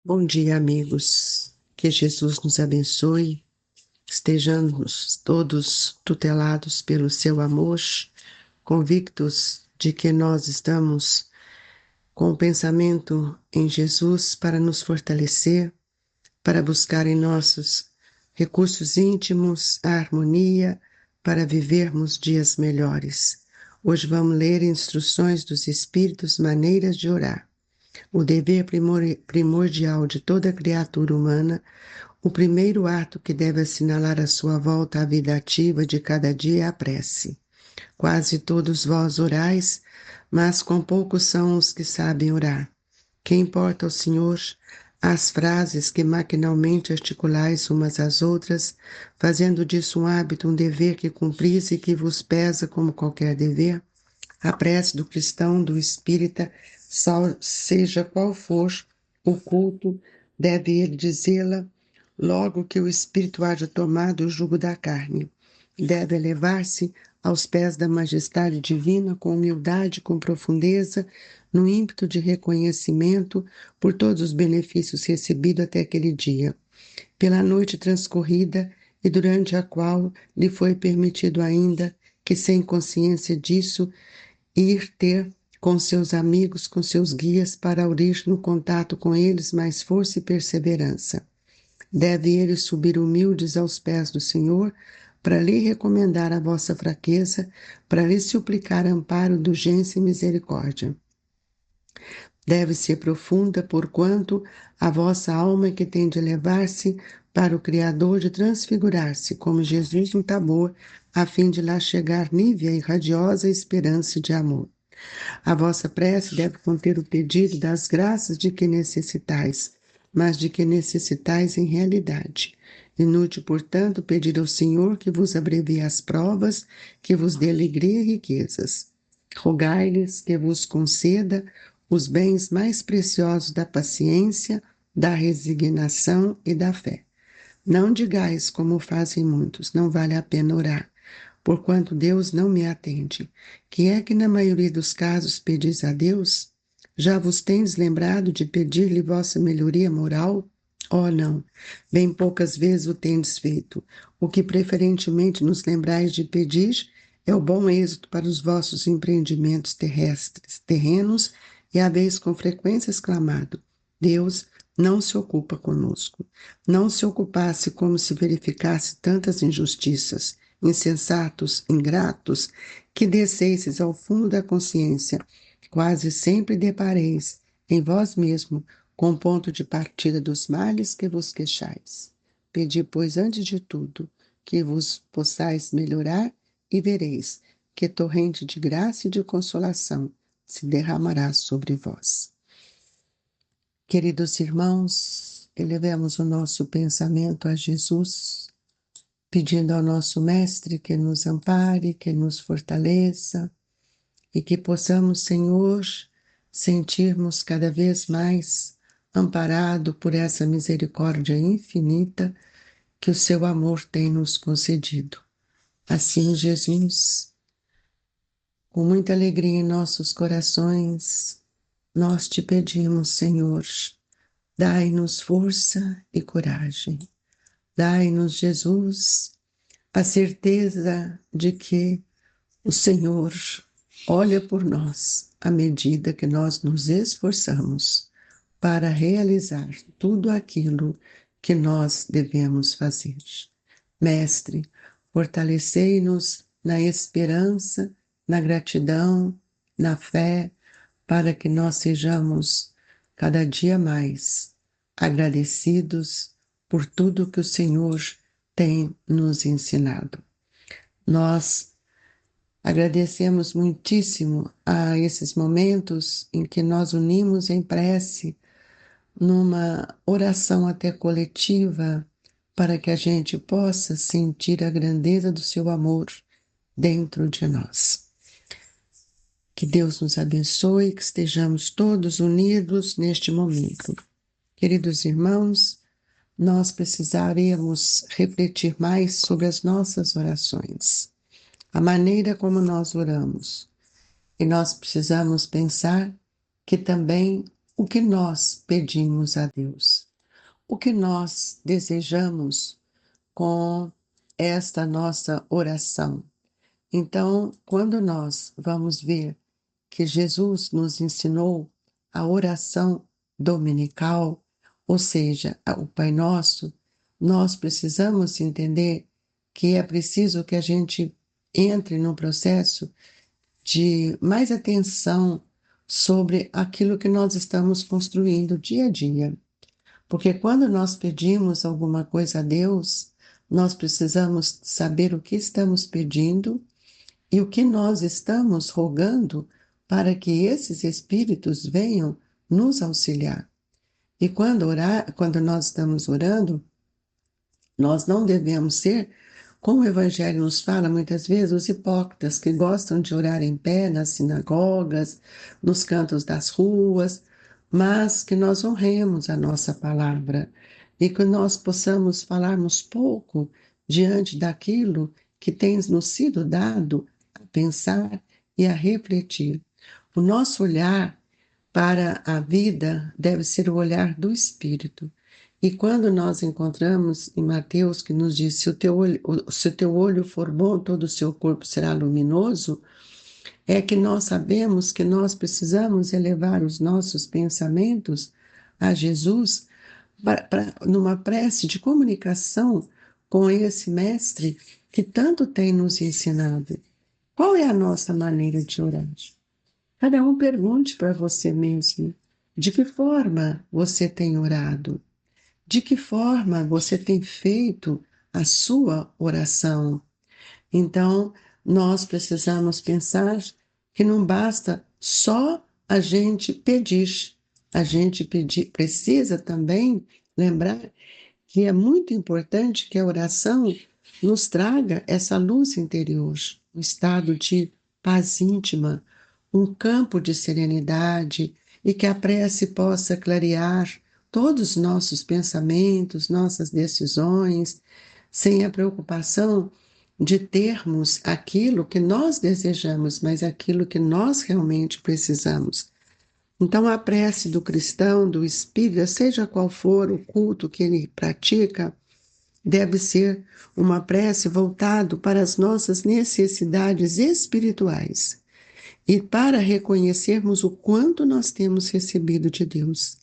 Bom dia, amigos. Que Jesus nos abençoe. Estejamos todos tutelados pelo seu amor, convictos de que nós estamos com o pensamento em Jesus para nos fortalecer, para buscar em nossos recursos íntimos a harmonia, para vivermos dias melhores. Hoje vamos ler instruções dos Espíritos, maneiras de orar. O dever primordial de toda criatura humana, o primeiro ato que deve assinalar a sua volta à vida ativa de cada dia é a prece. Quase todos vós orais, mas com poucos são os que sabem orar. Que importa ao Senhor as frases que maquinalmente articulais umas às outras, fazendo disso um hábito, um dever que cumpris e que vos pesa como qualquer dever? A prece do cristão, do espírita, seja qual for o culto, deve ele dizê-la logo que o espírito haja tomado o jugo da carne. Deve elevar-se aos pés da majestade divina com humildade, com profundeza, no ímpeto de reconhecimento por todos os benefícios recebidos até aquele dia, pela noite transcorrida e durante a qual lhe foi permitido ainda que, sem consciência disso, ir ter com seus amigos, com seus guias, para aurir no contato com eles mais força e perseverança. Deve eles subir humildes aos pés do Senhor, para lhe recomendar a vossa fraqueza, para lhe suplicar amparo, indulgência e misericórdia. Deve ser profunda, porquanto a vossa alma é que tem de elevar-se para o Criador, de transfigurar-se, como Jesus no Tabor, a fim de lá chegar nívea e radiosa esperança de amor. A vossa prece deve conter o pedido das graças de que necessitais, mas de que necessitais em realidade. Inútil, portanto, pedir ao Senhor que vos abrevie as provas, que vos dê alegria e riquezas. Rogai-lhes que vos conceda os bens mais preciosos da paciência, da resignação e da fé. Não digais, como fazem muitos, não vale a pena orar, porquanto Deus não me atende. Que é que na maioria dos casos pedis a Deus? Já vos tendes lembrado de pedir-lhe vossa melhoria moral? Oh, não, bem poucas vezes o tendes feito. O que preferentemente nos lembrais de pedir é o bom êxito para os vossos empreendimentos terrenos, e haveis com frequência exclamado: Deus não se ocupa conosco. Não se ocupasse como se verificasse tantas injustiças, insensatos, ingratos, que descesseis ao fundo da consciência, quase sempre depareis em vós mesmo com o ponto de partida dos males que vos queixais. Pedi, pois, antes de tudo, que vos possais melhorar, e vereis que torrente de graça e de consolação se derramará sobre vós. Queridos irmãos, elevemos o nosso pensamento a Jesus, pedindo ao nosso Mestre que nos ampare, que nos fortaleça e que possamos, Senhor, sentirmos cada vez mais amparado por essa misericórdia infinita que o seu amor tem nos concedido. Assim, Jesus, com muita alegria em nossos corações, nós te pedimos, Senhor, dai-nos força e coragem. Dai-nos, Jesus, a certeza de que o Senhor olha por nós à medida que nós nos esforçamos para realizar tudo aquilo que nós devemos fazer. Mestre, fortalecei-nos na esperança, na gratidão, na fé, para que nós sejamos cada dia mais agradecidos por tudo que o Senhor tem nos ensinado. Nós agradecemos muitíssimo a esses momentos em que nós unimos em prece, numa oração até coletiva, para que a gente possa sentir a grandeza do seu amor dentro de nós. Que Deus nos abençoe, que estejamos todos unidos neste momento. Queridos irmãos, nós precisaremos refletir mais sobre as nossas orações, a maneira como nós oramos. E nós precisamos pensar que também o que nós pedimos a Deus, o que nós desejamos com esta nossa oração. Então, quando nós vamos ver que Jesus nos ensinou a oração dominical, ou seja, o Pai Nosso, nós precisamos entender que é preciso que a gente entre no processo de mais atenção sobre aquilo que nós estamos construindo dia a dia. Porque quando nós pedimos alguma coisa a Deus, nós precisamos saber o que estamos pedindo e o que nós estamos rogando para que esses espíritos venham nos auxiliar. E quando nós estamos orando, nós não devemos ser, como o Evangelho nos fala muitas vezes, os hipócritas que gostam de orar em pé nas sinagogas, nos cantos das ruas, mas que nós honremos a nossa palavra e que nós possamos falarmos pouco diante daquilo que tem nos sido dado a pensar e a refletir. O nosso olhar para a vida deve ser o olhar do Espírito. E quando nós encontramos em Mateus que nos diz, se o teu olho for bom, todo o seu corpo será luminoso, é que nós sabemos que nós precisamos elevar os nossos pensamentos a Jesus numa prece de comunicação com esse mestre que tanto tem nos ensinado. Qual é a nossa maneira de orar? Cada um pergunte para você mesmo, de que forma você tem orado? De que forma você tem feito a sua oração? Então, nós precisamos pensar que não basta só a gente pedir. A gente precisa também lembrar que é muito importante que a oração nos traga essa luz interior, um estado de paz íntima, um campo de serenidade e que a prece possa clarear todos os nossos pensamentos, nossas decisões, sem a preocupação de termos aquilo que nós desejamos, mas aquilo que nós realmente precisamos. Então, a prece do cristão, do espírita, seja qual for o culto que ele pratica, deve ser uma prece voltada para as nossas necessidades espirituais e para reconhecermos o quanto nós temos recebido de Deus.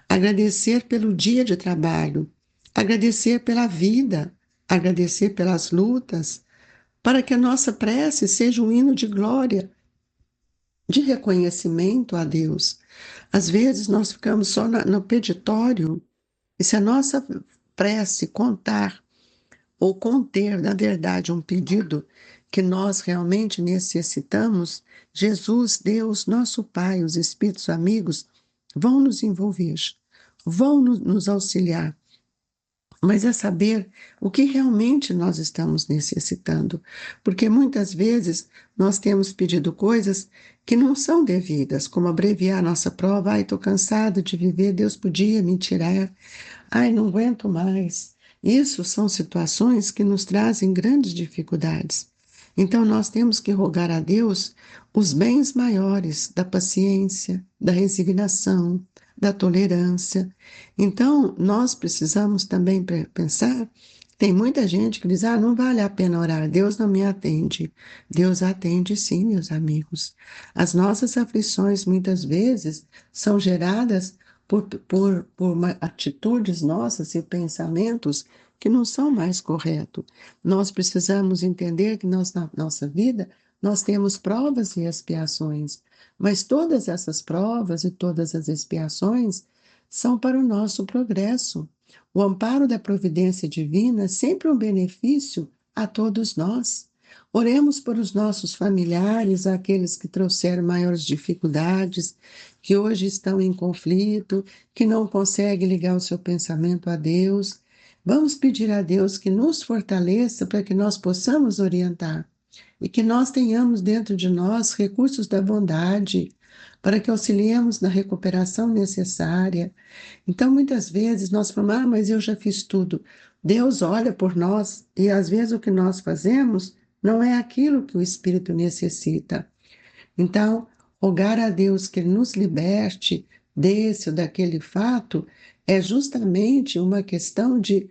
Agradecer pelo dia de trabalho, agradecer pela vida, agradecer pelas lutas, para que a nossa prece seja um hino de glória, de reconhecimento a Deus. Às vezes nós ficamos só no peditório, e se a nossa prece contar ou conter, na verdade, um pedido que nós realmente necessitamos, Jesus, Deus, nosso Pai, os Espíritos amigos, vão nos envolver, vão nos auxiliar. Mas é saber o que realmente nós estamos necessitando, porque muitas vezes nós temos pedido coisas que não são devidas, como abreviar nossa prova. Ai, estou cansado de viver, Deus podia me tirar. Ai, não aguento mais. Isso são situações que nos trazem grandes dificuldades. Então, nós temos que rogar a Deus os bens maiores da paciência, da resignação, da tolerância. Então, nós precisamos também pensar. Tem muita gente que diz: ah, não vale a pena orar, Deus não me atende. Deus atende sim, meus amigos. As nossas aflições, muitas vezes, são geradas por atitudes nossas e pensamentos que não são mais corretos. Nós precisamos entender que na nossa vida nós temos provas e expiações, mas todas essas provas e todas as expiações são para o nosso progresso. O amparo da providência divina é sempre um benefício a todos nós. Oremos por os nossos familiares, aqueles que trouxeram maiores dificuldades, que hoje estão em conflito, que não conseguem ligar o seu pensamento a Deus. Vamos pedir a Deus que nos fortaleça para que nós possamos orientar e que nós tenhamos dentro de nós recursos da bondade para que auxiliemos na recuperação necessária. Então, muitas vezes nós falamos: ah, mas eu já fiz tudo. Deus olha por nós e às vezes o que nós fazemos não é aquilo que o Espírito necessita. Então, rogar a Deus que Ele nos liberte desse ou daquele fato, é justamente uma questão de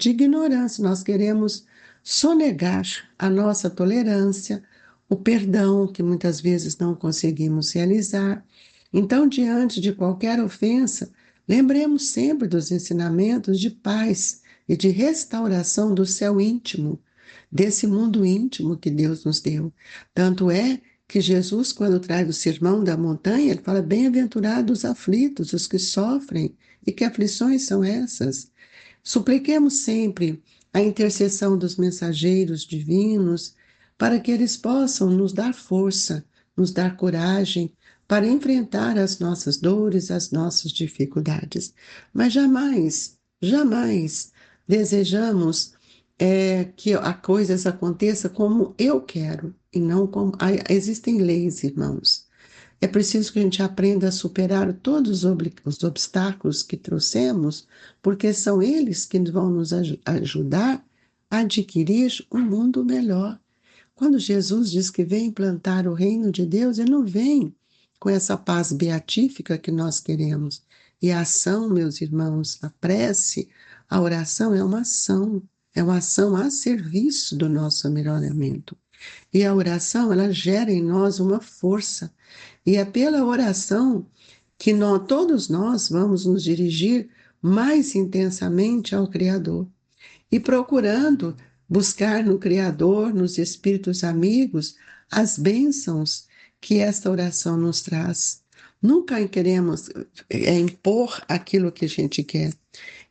ignorância. Nós queremos sonegar a nossa tolerância, o perdão, que muitas vezes não conseguimos realizar. Então, diante de qualquer ofensa, lembremos sempre dos ensinamentos de paz e de restauração do céu íntimo, desse mundo íntimo que Deus nos deu. Tanto é que Jesus, quando traz o sermão da montanha, ele fala: bem-aventurados os aflitos, os que sofrem. E que aflições são essas? Supliquemos sempre a intercessão dos mensageiros divinos para que eles possam nos dar força, nos dar coragem para enfrentar as nossas dores, as nossas dificuldades. Mas jamais, jamais desejamos que as coisas aconteçam como eu quero e não como. Existem leis, irmãos. É preciso que a gente aprenda a superar todos os obstáculos que trouxemos, porque são eles que vão nos ajudar a adquirir um mundo melhor. Quando Jesus diz que vem implantar o reino de Deus, ele não vem com essa paz beatífica que nós queremos. E a ação, meus irmãos, a prece, a oração é uma ação a serviço do nosso melhoramento. E a oração, ela gera em nós uma força. E é pela oração que todos nós vamos nos dirigir mais intensamente ao Criador. E procurando buscar no Criador, nos espíritos amigos, as bênçãos que esta oração nos traz. Nunca queremos impor aquilo que a gente quer.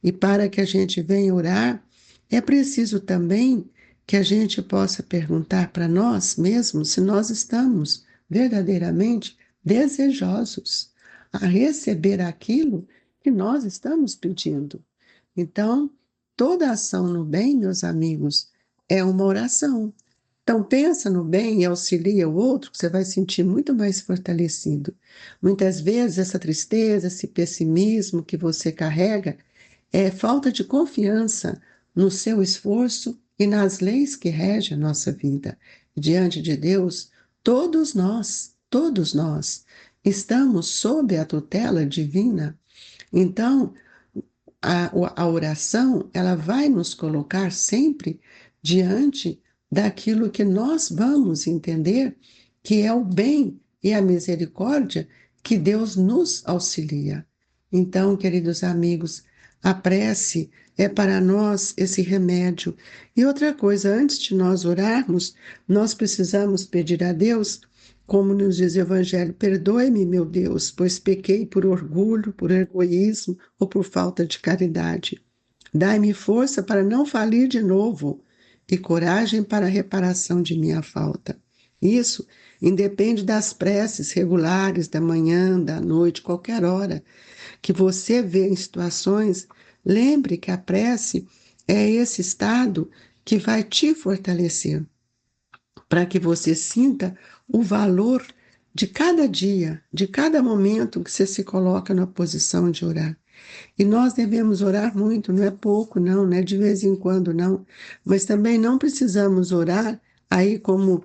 E para que a gente venha orar, é preciso também que a gente possa perguntar para nós mesmos se nós estamos verdadeiramente desejosos a receber aquilo que nós estamos pedindo. Então, toda ação no bem, meus amigos, é uma oração. Então, pensa no bem e auxilia o outro, que você vai sentir muito mais fortalecido. Muitas vezes, essa tristeza, esse pessimismo que você carrega, é falta de confiança no seu esforço e nas leis que regem a nossa vida. Diante de Deus, todos nós, estamos sob a tutela divina. Então, a oração, ela vai nos colocar sempre diante daquilo que nós vamos entender que é o bem e a misericórdia que Deus nos auxilia. Então, queridos amigos, a prece é para nós esse remédio. E outra coisa, antes de nós orarmos, nós precisamos pedir a Deus, como nos diz o Evangelho: perdoe-me, meu Deus, pois pequei por orgulho, por egoísmo ou por falta de caridade. Dai-me força para não falir de novo e coragem para a reparação de minha falta. Isso independe das preces regulares da manhã, da noite, qualquer hora que você vê em situações. Lembre que a prece é esse estado que vai te fortalecer, para que você sinta o valor de cada dia, de cada momento que você se coloca na posição de orar. E nós devemos orar muito, não é pouco, não é de vez em quando, não. Mas também não precisamos orar aí como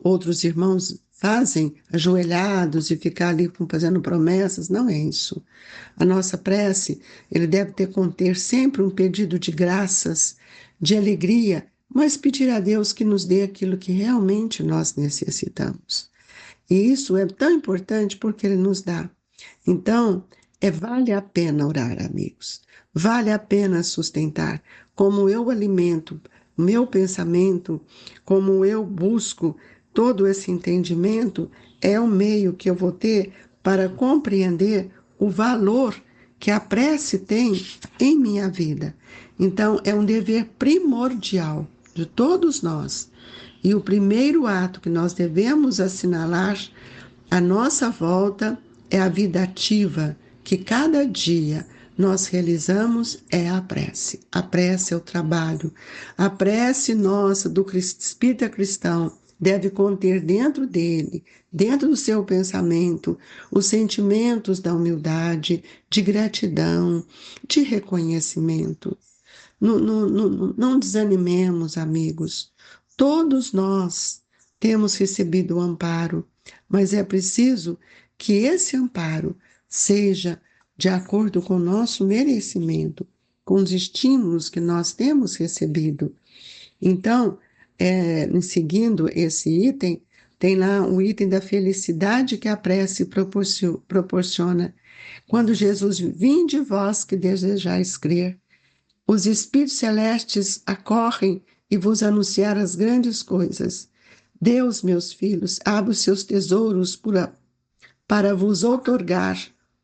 outros irmãos fazem, ajoelhados e ficar ali fazendo promessas. Não é isso. A nossa prece, ele deve conter sempre um pedido de graças, de alegria, mas pedir a Deus que nos dê aquilo que realmente nós necessitamos. E isso é tão importante porque Ele nos dá. Então, vale a pena orar, amigos. Vale a pena sustentar. Como eu alimento meu pensamento, como eu busco todo esse entendimento, é o meio que eu vou ter para compreender o valor que a prece tem em minha vida. Então, é um dever primordial de todos nós. E o primeiro ato que nós devemos assinalar à nossa volta é a vida ativa que cada dia nós realizamos, é a prece. A prece é o trabalho. A prece nossa do espírita cristão deve conter dentro dele, dentro do seu pensamento, os sentimentos da humildade, de gratidão, de reconhecimento. Não desanimemos, amigos. Todos nós temos recebido o amparo, mas é preciso que esse amparo seja de acordo com o nosso merecimento, com os estímulos que nós temos recebido. Então, em seguindo esse item, tem lá o item da felicidade que a prece proporciona. Quando Jesus, vinde vós que desejais crer, os espíritos celestes acorrem e vos anunciar as grandes coisas. Deus, meus filhos, abre os seus tesouros para vos outorgar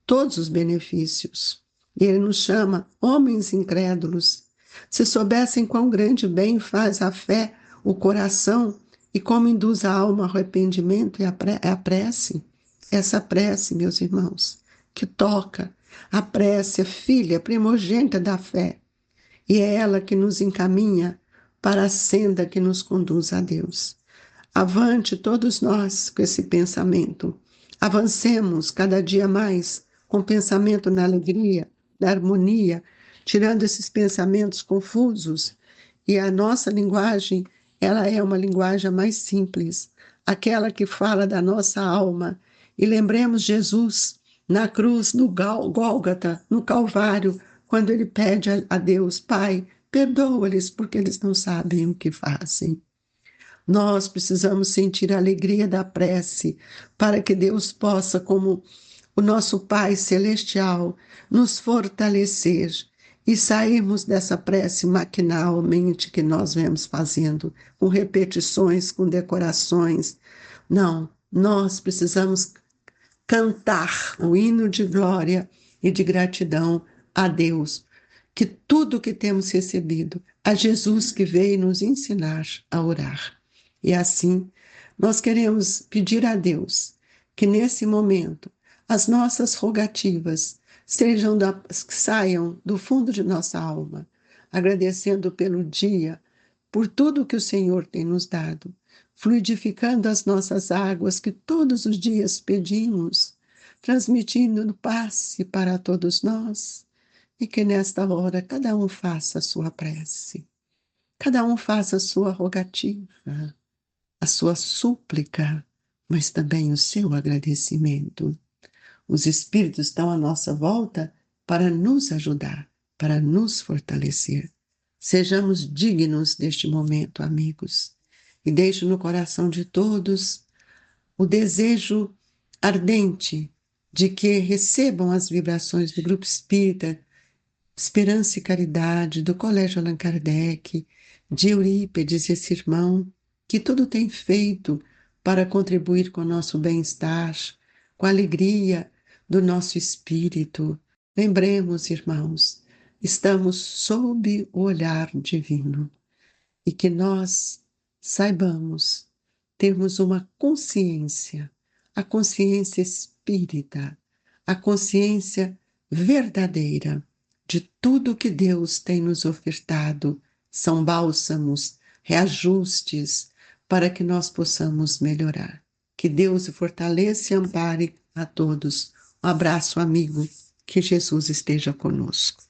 todos os benefícios. E ele nos chama homens incrédulos. Se soubessem quão grande bem faz a fé, o coração, e como induz a alma ao arrependimento e a prece, essa prece, meus irmãos, que toca, a prece, a filha primogênita da fé, e é ela que nos encaminha para a senda que nos conduz a Deus. Avante todos nós com esse pensamento. Avancemos cada dia mais com pensamento na alegria, na harmonia, tirando esses pensamentos confusos. E a nossa linguagem, ela é uma linguagem mais simples, aquela que fala da nossa alma. E lembremos Jesus na cruz, no Gólgota, no Calvário, quando ele pede a Deus, Pai, perdoa-lhes porque eles não sabem o que fazem. Nós precisamos sentir a alegria da prece para que Deus possa, como o nosso Pai Celestial, nos fortalecer e sairmos dessa prece maquinalmente que nós vemos fazendo, com repetições, com decorações. Não, nós precisamos cantar o hino de glória e de gratidão a Deus, que tudo que temos recebido, a Jesus que veio nos ensinar a orar. E assim, nós queremos pedir a Deus que nesse momento as nossas rogativas saiam do fundo de nossa alma, agradecendo pelo dia, por tudo que o Senhor tem nos dado, fluidificando as nossas águas que todos os dias pedimos, transmitindo paz para todos nós, e que nesta hora cada um faça a sua prece, cada um faça a sua rogativa, a sua súplica, mas também o seu agradecimento. Os Espíritos estão à nossa volta para nos ajudar, para nos fortalecer. Sejamos dignos deste momento, amigos, e deixo no coração de todos o desejo ardente de que recebam as vibrações do Grupo Espírita Esperança e Caridade, do Colégio Allan Kardec, de Eurípedes, esse irmão, que tudo tem feito para contribuir com o nosso bem-estar, com a alegria do nosso espírito. Lembremos, irmãos, estamos sob o olhar divino e que nós saibamos termos uma consciência, a consciência espírita, a consciência verdadeira de tudo que Deus tem nos ofertado. São bálsamos, reajustes, para que nós possamos melhorar. Que Deus o fortaleça e ampare a todos. Um abraço, amigo. Que Jesus esteja conosco.